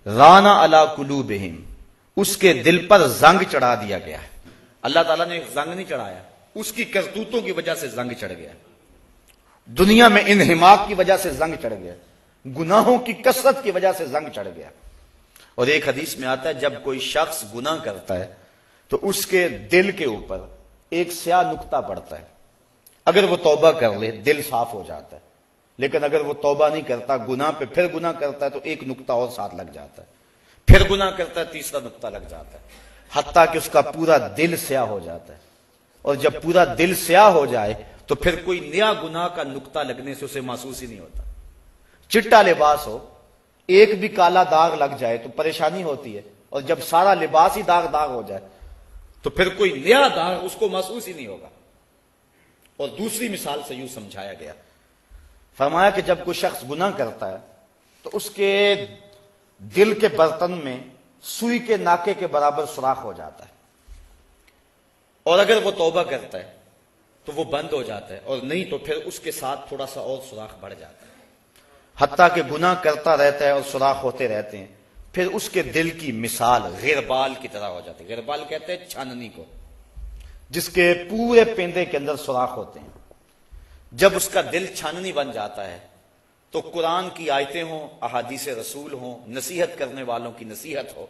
رانا علی قلوبہم، اس کے دل پر زنگ چڑھا دیا گیا ہے۔ اللہ تعالیٰ نے زنگ نہیں چڑھایا، اس کی کرتوتوں کی وجہ سے زنگ چڑھ گیا، دنیا میں انہماک کی وجہ سے زنگ چڑھ گیا، گناہوں کی کثرت کی وجہ سے زنگ چڑھ گیا۔ اور ایک حدیث میں آتا ہے جب کوئی شخص گناہ کرتا ہے تو اس کے دل کے اوپر ایک سیاہ نقطہ پڑتا ہے، اگر وہ توبہ کر لے دل صاف ہو جاتا ہے، لیکن اگر وہ توبہ نہیں کرتا، گناہ پہ پھر گناہ کرتا ہے تو ایک نقطہ اور ساتھ لگ جاتا ہے، پھر گناہ کرتا ہے تیسرا نقطہ لگ جاتا ہے، حتیٰ کہ اس کا پورا دل سیاہ ہو جاتا ہے۔ اور جب پورا دل سیاہ ہو جائے تو پھر کوئی نیا گناہ کا نقطہ لگنے سے اسے محسوس ہی نہیں ہوتا۔ چٹا لباس ہو، ایک بھی کالا داغ لگ جائے تو پریشانی ہوتی ہے، اور جب سارا لباس ہی داغ داغ ہو جائے تو پھر کوئی نیا داغ اس کو محسوس ہی نہیں ہوگا۔ اور دوسری مثال سے یوں سمجھایا گیا، فرمایا کہ جب کوئی شخص گناہ کرتا ہے تو اس کے دل کے برتن میں سوئی کے ناکے کے برابر سوراخ ہو جاتا ہے، اور اگر وہ توبہ کرتا ہے تو وہ بند ہو جاتا ہے، اور نہیں تو پھر اس کے ساتھ تھوڑا سا اور سوراخ بڑھ جاتا ہے، حتیٰ کہ گناہ کرتا رہتا ہے اور سوراخ ہوتے رہتے ہیں۔ پھر اس کے دل کی مثال غربال کی طرح ہو جاتی ہے، غربال کہتے ہیں چھاننی کو، جس کے پورے پیندے کے اندر سوراخ ہوتے ہیں۔ جب اس کا دل چھاننی بن جاتا ہے تو قرآن کی آیتیں ہوں، احادیث رسول ہوں، نصیحت کرنے والوں کی نصیحت ہو،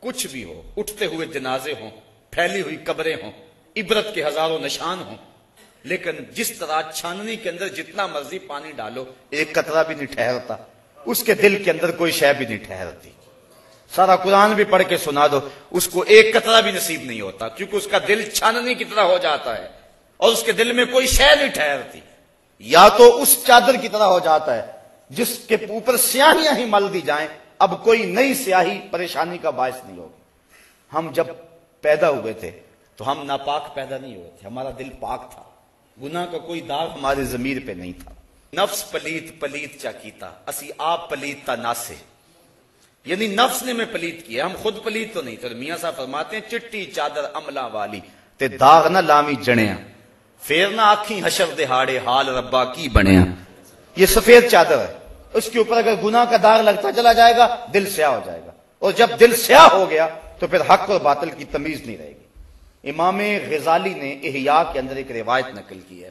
کچھ بھی ہو، اٹھتے ہوئے جنازے ہوں، پھیلی ہوئی قبریں ہوں، عبرت کے ہزاروں نشان ہوں، لیکن جس طرح چھاننی کے اندر جتنا مرضی پانی ڈالو ایک قطرہ بھی نہیں ٹھہرتا، اس کے دل کے اندر کوئی شے بھی نہیں ٹھہرتی۔ سارا قرآن بھی پڑھ کے سنا دو اس کو ایک قطرہ بھی نصیب نہیں ہوتا، کیونکہ اس کا دل چھاننی کی طرح ہو جاتا ہے اور اس کے دل میں کوئی شے نہیں ٹھہرتی۔ یا تو اس چادر کی طرح ہو جاتا ہے جس کے اوپر سیاہیاں ہی مل دی جائیں، اب کوئی نئی سیاہی پریشانی کا باعث نہیں ہوگی۔ ہم جب پیدا ہوئے تھے تو ہم ناپاک پیدا نہیں ہوئے تھے، ہمارا دل پاک تھا، گناہ کا کوئی داغ ہماری ضمیر پہ نہیں تھا۔ نفس پلیت پلیت چا کیتا اسی آپ پلیت تا ناسے، یعنی نفس نے میں پلیت کیا، ہم خود پلیت تو نہیں تھے۔ میاں صاحب فرماتے ہیں چٹی چادر عملہ والی تے داغ نہ لامی جڑیاں، پھر نہ آکھیں حشر دہاڑے حال ربا کی بنیا۔ یہ سفید چادر ہے، اس کے اوپر اگر گناہ کا داغ لگتا چلا جائے گا دل سیاہ ہو جائے گا، اور جب دل سیاہ ہو گیا تو پھر حق اور باطل کی تمیز نہیں رہے گی۔ امام غزالی نے احیاء کے اندر ایک روایت نقل کی ہے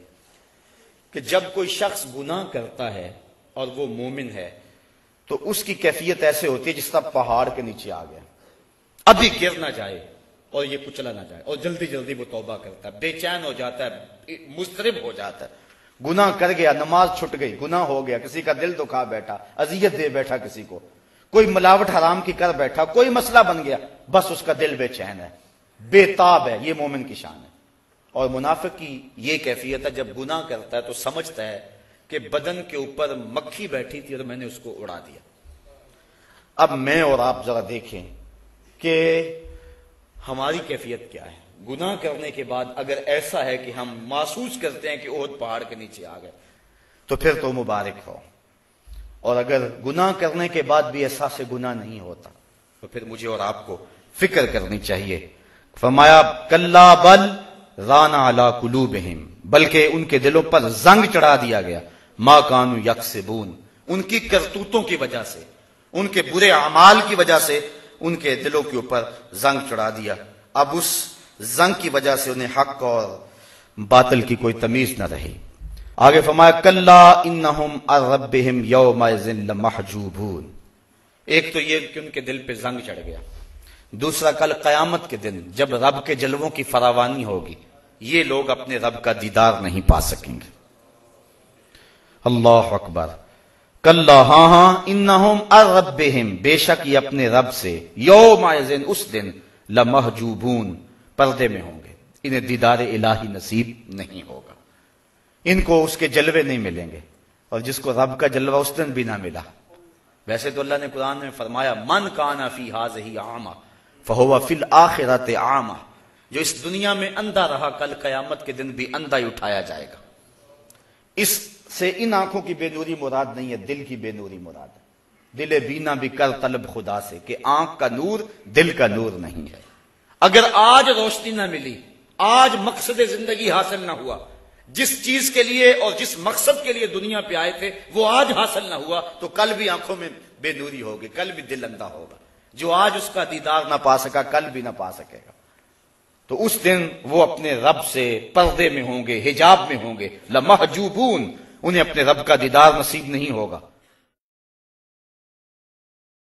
کہ جب کوئی شخص گناہ کرتا ہے اور وہ مومن ہے تو اس کی کیفیت ایسے ہوتی ہے جس طرح پہاڑ کے نیچے آ گیا، ابھی گر نہ جائے اور یہ کچلا نہ جائے، اور جلدی جلدی وہ توبہ کرتا ہے، بے چین ہو جاتا ہے، مضطرب ہو جاتا ہے، گناہ کر گیا، نماز چھٹ گئی، گناہ ہو گیا، کسی کا دل دکھا بیٹھا، اذیت دے بیٹھا، کسی کو کوئی ملاوٹ حرام کی کر بیٹھا، کوئی مسئلہ بن گیا، بس اس کا دل بے چین ہے، بے تاب ہے۔ یہ مومن کی شان ہے۔ اور منافق کی یہ کیفیت ہے، جب گناہ کرتا ہے تو سمجھتا ہے کہ بدن کے اوپر مکھی بیٹھی تھی اور میں نے اس کو اڑا دیا۔ اب میں اور آپ ذرا دیکھیں کہ ہماری کیفیت کیا ہے گناہ کرنے کے بعد۔ اگر ایسا ہے کہ ہم محسوس کرتے ہیں کہ احد پہاڑ کے نیچے آ گئے تو پھر تو مبارک ہو، اور اگر گناہ کرنے کے بعد بھی احساس گناہ نہیں ہوتا تو پھر مجھے اور آپ کو فکر کرنی چاہیے۔ فرمایا کلا بل رانا علی قلوبہم، بلکہ ان کے دلوں پر زنگ چڑھا دیا گیا، ما کانوا یکسبون، ان کی کرتوتوں کی وجہ سے، ان کے برے اعمال کی وجہ سے ان کے دلوں کے اوپر زنگ چڑھا دیا۔ اب اس زنگ کی وجہ سے انہیں حق اور باطل کی کوئی تمیز نہ رہی۔ آگے فرمایا کلا انہم عن ربہم یومئذ لمحجوبون، ایک تو یہ کہ ان کے دل پہ زنگ چڑھ گیا، دوسرا کل قیامت کے دن جب رب کے جلووں کی فراوانی ہوگی یہ لوگ اپنے رب کا دیدار نہیں پا سکیں گے۔ اللہ اکبر۔ کلا ہاں انہم عن ربہم، بے شک یہ اپنے رب سے، یومئذ اس دن، لمحجوبون، پردے میں ہوں گے، انہیں دیدار الہی نصیب نہیں ہوگا، ان کو اس کے جلوے نہیں ملیں گے، اور جس کو رب کا جلوہ اس دن بھی نہ ملا۔ ویسے تو اللہ نے قرآن میں فرمایا من کان فی ہذہ اعمی فہو فی الآخرۃ اعمی، جو اس دنیا میں اندھا رہا کل قیامت کے دن بھی اندھا ہی اٹھایا جائے گا۔ اس سے ان آنکھوں کی بے نوری مراد نہیں ہے، دل کی بے نوری مراد ہے۔ دل بینا بھی کر طلب خدا سے، کہ آنکھ کا نور دل کا نور نہیں ہے۔ اگر آج روشنی نہ ملی، آج مقصد زندگی حاصل نہ ہوا، جس چیز کے لیے اور جس مقصد کے لیے دنیا پہ آئے تھے وہ آج حاصل نہ ہوا، تو کل بھی آنکھوں میں بے نوری ہوگی، کل بھی دل اندھا ہوگا۔ جو آج اس کا دیدار نہ پا سکا کل بھی نہ پا سکے گا۔ تو اس دن وہ اپنے رب سے پردے میں ہوں گے، حجاب میں ہوں گے، لمحجوبون، انہیں اپنے رب کا دیدار نصیب نہیں ہوگا۔